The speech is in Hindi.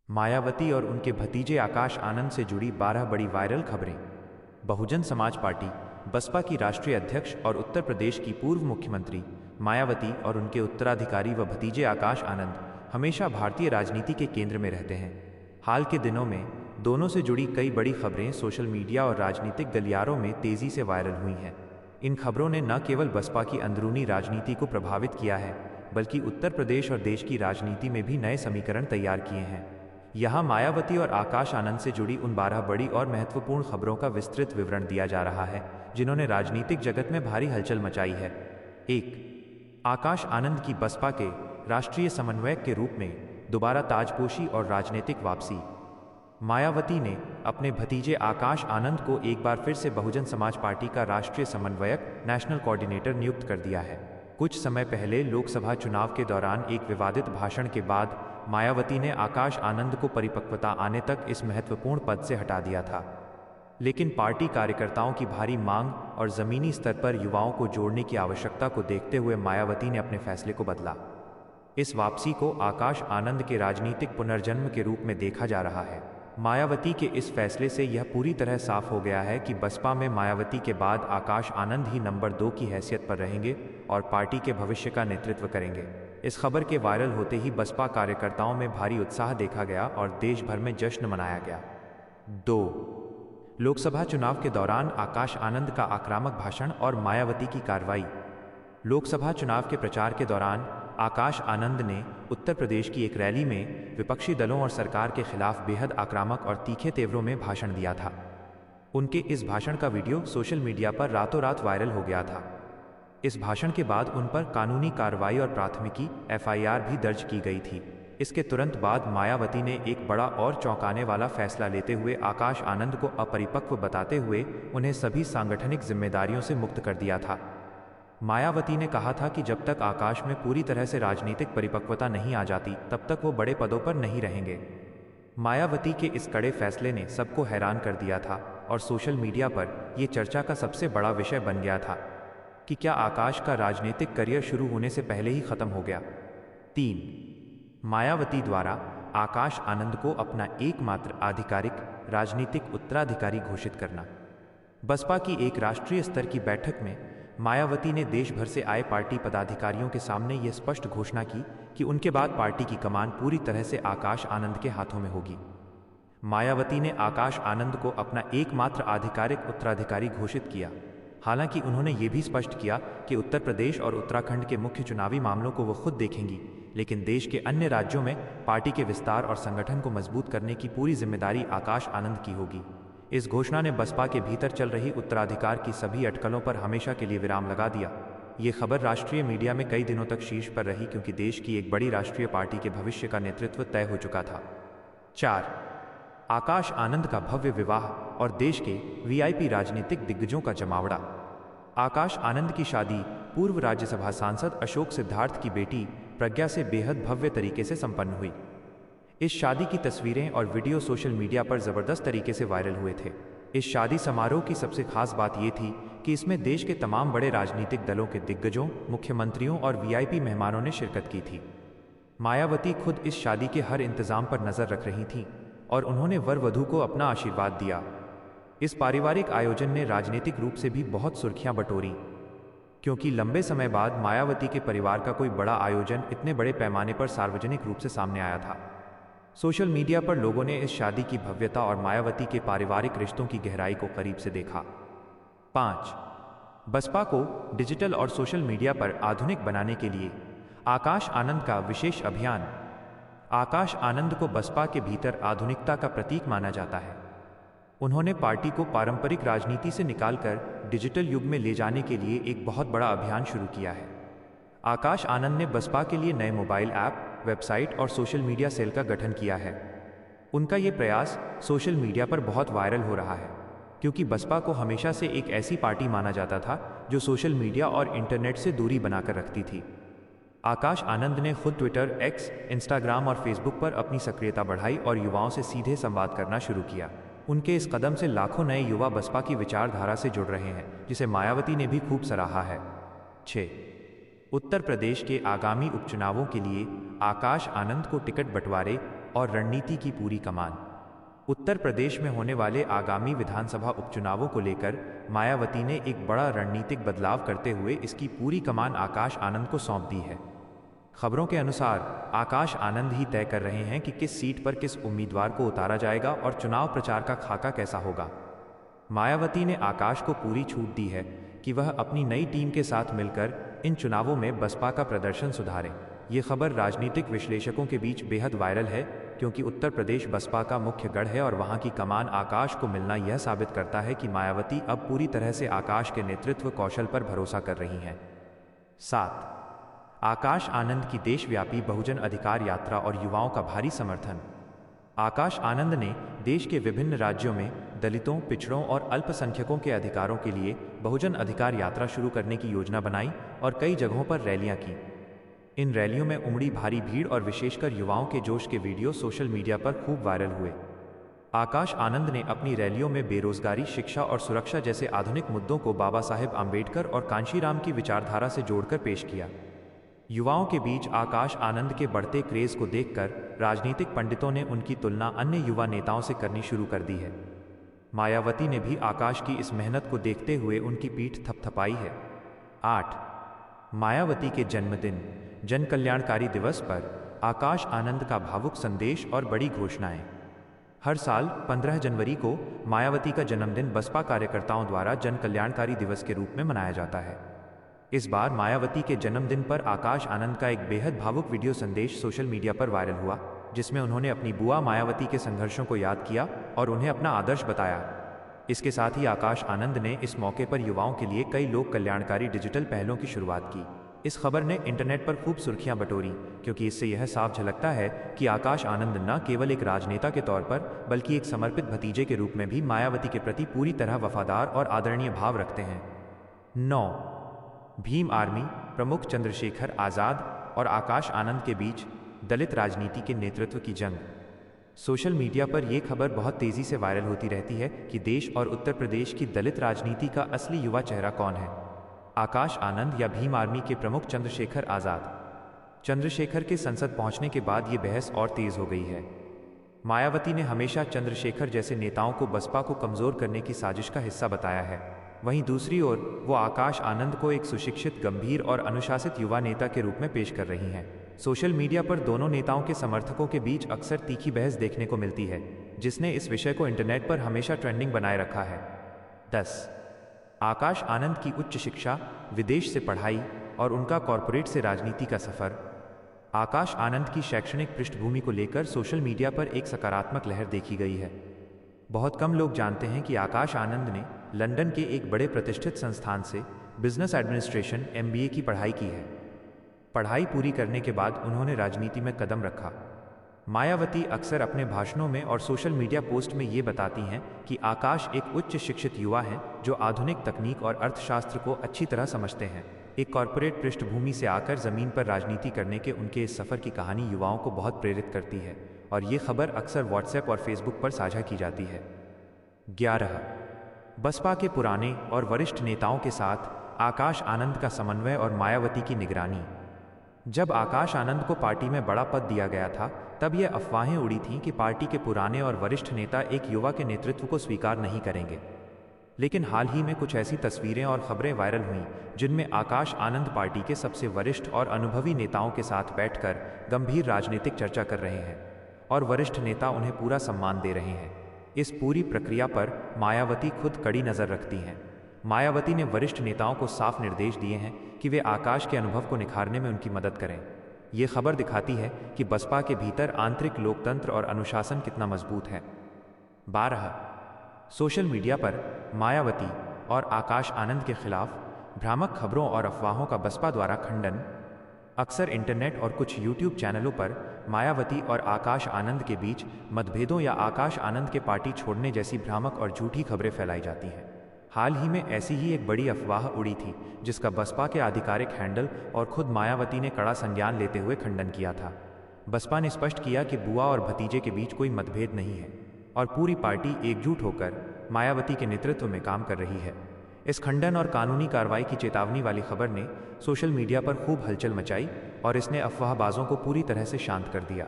मायावती और उनके भतीजे आकाश आनंद से जुड़ी 12 बड़ी वायरल खबरें। बहुजन समाज पार्टी बसपा की राष्ट्रीय अध्यक्ष और उत्तर प्रदेश की पूर्व मुख्यमंत्री मायावती और उनके उत्तराधिकारी व भतीजे आकाश आनंद हमेशा भारतीय राजनीति के केंद्र में रहते हैं। हाल के दिनों में दोनों से जुड़ी कई बड़ी खबरें सोशल मीडिया और राजनीतिक गलियारों में तेजी से वायरल हुई हैं। इन खबरों ने न केवल बसपा की अंदरूनी राजनीति को प्रभावित किया है, बल्कि उत्तर प्रदेश और देश की राजनीति में भी नए समीकरण तैयार किए हैं। यहाँ मायावती और आकाश आनंद से जुड़ी उन 12 बड़ी और महत्वपूर्ण खबरों का विस्तृत विवरण दिया जा रहा है, जिन्होंने राजनीतिक जगत में भारी हलचल मचाई है। 1. आकाश आनंद की बसपा के राष्ट्रीय समन्वयक के रूप में दोबारा ताजपोशी और राजनीतिक वापसी। मायावती ने अपने भतीजे आकाश आनंद को एक बार फिर से बहुजन समाज पार्टी का राष्ट्रीय समन्वयक नेशनल कोऑर्डिनेटर नियुक्त कर दिया है। कुछ समय पहले लोकसभा चुनाव के दौरान एक विवादित भाषण के बाद मायावती ने आकाश आनंद को परिपक्वता आने तक इस महत्वपूर्ण पद से हटा दिया था, लेकिन पार्टी कार्यकर्ताओं की भारी मांग और जमीनी स्तर पर युवाओं को जोड़ने की आवश्यकता को देखते हुए मायावती ने अपने फैसले को बदला। इस वापसी को आकाश आनंद के राजनीतिक पुनर्जन्म के रूप में देखा जा रहा है। मायावती के इस फैसले से यह पूरी तरह साफ हो गया है कि बसपा में मायावती के बाद आकाश आनंद ही नंबर 2 की हैसियत पर रहेंगे और पार्टी के भविष्य का नेतृत्व करेंगे। इस खबर के वायरल होते ही बसपा कार्यकर्ताओं में भारी उत्साह देखा गया और देश भर में जश्न मनाया गया। 2. लोकसभा चुनाव के दौरान आकाश आनंद का आक्रामक भाषण और मायावती की कार्रवाई। लोकसभा चुनाव के प्रचार के दौरान आकाश आनंद ने उत्तर प्रदेश की एक रैली में विपक्षी दलों और सरकार के खिलाफ बेहद आक्रामक और तीखे तेवरों में भाषण दिया था। उनके इस भाषण का वीडियो सोशल मीडिया पर रातों रात वायरल हो गया था। इस भाषण के बाद उन पर कानूनी कार्रवाई और प्राथमिकी FIR भी दर्ज की गई थी। इसके तुरंत बाद मायावती ने एक बड़ा और चौंकाने वाला फैसला लेते हुए आकाश आनंद को अपरिपक्व बताते हुए उन्हें सभी सांगठनिक जिम्मेदारियों से मुक्त कर दिया था। मायावती ने कहा था कि जब तक आकाश में पूरी तरह से राजनीतिक परिपक्वता नहीं आ जाती, तब तक वो बड़े पदों पर नहीं रहेंगे। मायावती के इस कड़े फैसले ने सबको हैरान कर दिया था और सोशल मीडिया पर यह चर्चा का सबसे बड़ा विषय बन गया था कि क्या आकाश का राजनीतिक करियर शुरू होने से पहले ही खत्म हो गया। 3. मायावती द्वारा आकाश आनंद को अपना एकमात्र आधिकारिक राजनीतिक उत्तराधिकारी घोषित करना। बसपा की एक राष्ट्रीय स्तर की बैठक में मायावती ने देश भर से आए पार्टी पदाधिकारियों के सामने यह स्पष्ट घोषणा की कि उनके बाद पार्टी की कमान पूरी तरह से आकाश आनंद के हाथों में होगी। मायावती ने आकाश आनंद को अपना एकमात्र आधिकारिक उत्तराधिकारी घोषित किया। हालांकि उन्होंने ये भी स्पष्ट किया कि उत्तर प्रदेश और उत्तराखंड के मुख्य चुनावी मामलों को वो खुद देखेंगी, लेकिन देश के अन्य राज्यों में पार्टी के विस्तार और संगठन को मजबूत करने की पूरी जिम्मेदारी आकाश आनंद की होगी। इस घोषणा ने बसपा के भीतर चल रही उत्तराधिकार की सभी अटकलों पर हमेशा के लिए विराम लगा दिया। ये खबर राष्ट्रीय मीडिया में कई दिनों तक शीर्ष पर रही, क्योंकि देश की एक बड़ी राष्ट्रीय पार्टी के भविष्य का नेतृत्व तय हो चुका था। 4. आकाश आनंद का भव्य विवाह और देश के VIP राजनीतिक दिग्गजों का जमावड़ा। आकाश आनंद की शादी पूर्व राज्यसभा सांसद अशोक सिद्धार्थ की बेटी प्रज्ञा से बेहद भव्य तरीके से संपन्न हुई। इस शादी की तस्वीरें और वीडियो सोशल मीडिया पर जबरदस्त तरीके से वायरल हुए थे। इस शादी समारोह की सबसे खास बात यह थी कि इसमें देश के तमाम बड़े राजनीतिक दलों के दिग्गजों, मुख्यमंत्रियों और VIP मेहमानों ने शिरकत की थी। मायावती खुद इस शादी के हर इंतजाम पर नजर रख रही थीं और उन्होंने वर वधू को अपना आशीर्वाद दिया। इस पारिवारिक आयोजन ने राजनीतिक रूप से भी बहुत सुर्खियां बटोरी, क्योंकि लंबे समय बाद मायावती के परिवार का कोई बड़ा आयोजन इतने बड़े पैमाने पर सार्वजनिक रूप से सामने आया था। सोशल मीडिया पर लोगों ने इस शादी की भव्यता और मायावती के पारिवारिक रिश्तों की गहराई को करीब से देखा। 5. बसपा को डिजिटल और सोशल मीडिया पर आधुनिक बनाने के लिए आकाश आनंद का विशेष अभियान। आकाश आनंद को बसपा के भीतर आधुनिकता का प्रतीक माना जाता है। उन्होंने पार्टी को पारंपरिक राजनीति से निकालकर डिजिटल युग में ले जाने के लिए एक बहुत बड़ा अभियान शुरू किया है। आकाश आनंद ने बसपा के लिए नए मोबाइल ऐप, वेबसाइट और सोशल मीडिया सेल का गठन किया है। उनका ये प्रयास सोशल मीडिया पर बहुत वायरल हो रहा है, क्योंकि बसपा को हमेशा से एक ऐसी पार्टी माना जाता था जो सोशल मीडिया और इंटरनेट से दूरी बनाकर रखती थी। आकाश आनंद ने खुद ट्विटर, X, इंस्टाग्राम और फेसबुक पर अपनी सक्रियता बढ़ाई और युवाओं से सीधे संवाद करना शुरू किया। उनके इस कदम से लाखों नए युवा बसपा की विचारधारा से जुड़ रहे हैं, जिसे मायावती ने भी खूब सराहा है। 6. उत्तर प्रदेश के आगामी उपचुनावों के लिए आकाश आनंद को टिकट बंटवारे और रणनीति की पूरी कमान। उत्तर प्रदेश में होने वाले आगामी विधानसभा उपचुनावों को लेकर मायावती ने एक बड़ा रणनीतिक बदलाव करते हुए इसकी पूरी कमान आकाश आनंद को सौंप दी है। खबरों के अनुसार आकाश आनंद ही तय कर रहे हैं कि किस सीट पर किस उम्मीदवार को उतारा जाएगा और चुनाव प्रचार का खाका कैसा होगा। मायावती ने आकाश को पूरी छूट दी है कि वह अपनी नई टीम के साथ मिलकर इन चुनावों में बसपा का प्रदर्शन सुधारें। ये खबर राजनीतिक विश्लेषकों के बीच बेहद वायरल है, क्योंकि उत्तर प्रदेश बसपा का मुख्य गढ़ है और वहां की कमान आकाश को मिलना यह साबित करता है कि मायावती अब पूरी तरह से आकाश के नेतृत्व कौशल पर भरोसा कर रही हैं। 7. आकाश आनंद की देशव्यापी बहुजन अधिकार यात्रा और युवाओं का भारी समर्थन। आकाश आनंद ने देश के विभिन्न राज्यों में दलितों, पिछड़ों और अल्पसंख्यकों के अधिकारों के लिए बहुजन अधिकार यात्रा शुरू करने की योजना बनाई और कई जगहों पर रैलियां की। इन रैलियों में उमड़ी भारी भीड़ और विशेषकर युवाओं के जोश के वीडियो सोशल मीडिया पर खूब वायरल हुए। आकाश आनंद ने अपनी रैलियों में बेरोजगारी, शिक्षा और सुरक्षा जैसे आधुनिक मुद्दों को बाबा साहेब आम्बेडकर और कांशीराम की विचारधारा से जोड़कर पेश किया। युवाओं के बीच आकाश आनंद के बढ़ते क्रेज को देखकर राजनीतिक पंडितों ने उनकी तुलना अन्य युवा नेताओं से करनी शुरू कर दी है। मायावती ने भी आकाश की इस मेहनत को देखते हुए उनकी पीठ थपथपाई है। 8. मायावती के जन्मदिन, जन कल्याणकारी दिवस पर आकाश आनंद का भावुक संदेश और बड़ी घोषणाएं। हर साल 15 जनवरी को मायावती का जन्मदिन बसपा कार्यकर्ताओं द्वारा जन कल्याणकारी दिवस के रूप में मनाया जाता है। इस बार मायावती के जन्मदिन पर आकाश आनंद का एक बेहद भावुक वीडियो संदेश सोशल मीडिया पर वायरल हुआ, जिसमें उन्होंने अपनी बुआ मायावती के संघर्षों को याद किया और उन्हें अपना आदर्श बताया। इसके साथ ही आकाश आनंद ने इस मौके पर युवाओं के लिए कई लोक कल्याणकारी डिजिटल पहलों की शुरुआत की। इस खबर ने इंटरनेट पर खूब सुर्खियां बटोरी, क्योंकि इससे यह साफ झलकता है कि आकाश आनंद न केवल एक राजनेता के तौर पर बल्कि एक समर्पित भतीजे के रूप में भी मायावती के प्रति पूरी तरह वफादार और आदरणीय भाव रखते हैं। 9. भीम आर्मी प्रमुख चंद्रशेखर आज़ाद और आकाश आनंद के बीच दलित राजनीति के नेतृत्व की जंग। सोशल मीडिया पर यह खबर बहुत तेजी से वायरल होती रहती है कि देश और उत्तर प्रदेश की दलित राजनीति का असली युवा चेहरा कौन है, आकाश आनंद या भीम आर्मी के प्रमुख चंद्रशेखर आज़ाद। चंद्रशेखर के संसद पहुंचने के बाद ये बहस और तेज हो गई है। मायावती ने हमेशा चंद्रशेखर जैसे नेताओं को बसपा को कमजोर करने की साजिश का हिस्सा बताया है। वहीं दूसरी ओर वो आकाश आनंद को एक सुशिक्षित, गंभीर और अनुशासित युवा नेता के रूप में पेश कर रही हैं। सोशल मीडिया पर दोनों नेताओं के समर्थकों के बीच अक्सर तीखी बहस देखने को मिलती है, जिसने इस विषय को इंटरनेट पर हमेशा ट्रेंडिंग बनाए रखा है। 10. आकाश आनंद की उच्च शिक्षा, विदेश से पढ़ाई और उनका कॉरपोरेट से राजनीति का सफर। आकाश आनंद की शैक्षणिक पृष्ठभूमि को लेकर सोशल मीडिया पर एक सकारात्मक लहर देखी गई है। बहुत कम लोग जानते हैं कि आकाश आनंद ने लंदन के एक बड़े प्रतिष्ठित संस्थान से बिजनेस एडमिनिस्ट्रेशन MBA की पढ़ाई की है। पढ़ाई पूरी करने के बाद उन्होंने राजनीति में कदम रखा। मायावती अक्सर अपने भाषणों में और सोशल मीडिया पोस्ट में ये बताती हैं कि आकाश एक उच्च शिक्षित युवा हैं जो आधुनिक तकनीक और अर्थशास्त्र को अच्छी तरह समझते हैं। एक कॉरपोरेट पृष्ठभूमि से आकर जमीन पर राजनीति करने के उनके इस सफर की कहानी युवाओं को बहुत प्रेरित करती है और ये खबर अक्सर व्हाट्सएप और फेसबुक पर साझा की जाती है। 11. बसपा के पुराने और वरिष्ठ नेताओं के साथ आकाश आनंद का समन्वय और मायावती की निगरानी। जब आकाश आनंद को पार्टी में बड़ा पद दिया गया था, तब ये अफवाहें उड़ी थीं कि पार्टी के पुराने और वरिष्ठ नेता एक युवा के नेतृत्व को स्वीकार नहीं करेंगे। लेकिन हाल ही में कुछ ऐसी तस्वीरें और खबरें वायरल हुईं जिनमें आकाश आनंद पार्टी के सबसे वरिष्ठ और अनुभवी नेताओं के साथ बैठकर गंभीर राजनीतिक चर्चा कर रहे हैं और वरिष्ठ नेता उन्हें पूरा सम्मान दे रहे हैं। इस पूरी प्रक्रिया पर मायावती खुद कड़ी नज़र रखती हैं। मायावती ने वरिष्ठ नेताओं को साफ निर्देश दिए हैं कि वे आकाश के अनुभव को निखारने में उनकी मदद करें। ये खबर दिखाती है कि बसपा के भीतर आंतरिक लोकतंत्र और अनुशासन कितना मजबूत है। 12. सोशल मीडिया पर मायावती और आकाश आनंद के खिलाफ भ्रामक खबरों और अफवाहों का बसपा द्वारा खंडन। अक्सर इंटरनेट और कुछ यूट्यूब चैनलों पर मायावती और आकाश आनंद के बीच मतभेदों या आकाश आनंद के पार्टी छोड़ने जैसी भ्रामक और झूठी खबरें फैलाई जाती हैं। हाल ही में ऐसी ही एक बड़ी अफवाह उड़ी थी जिसका बसपा के आधिकारिक हैंडल और खुद मायावती ने कड़ा संज्ञान लेते हुए खंडन किया था। बसपा ने स्पष्ट किया कि बुआ और भतीजे के बीच कोई मतभेद नहीं है और पूरी पार्टी एकजुट होकर मायावती के नेतृत्व में काम कर रही है। इस खंडन और कानूनी कार्रवाई की चेतावनी वाली खबर ने सोशल मीडिया पर खूब हलचल मचाई और इसने अफवाहबाजों को पूरी तरह से शांत कर दिया।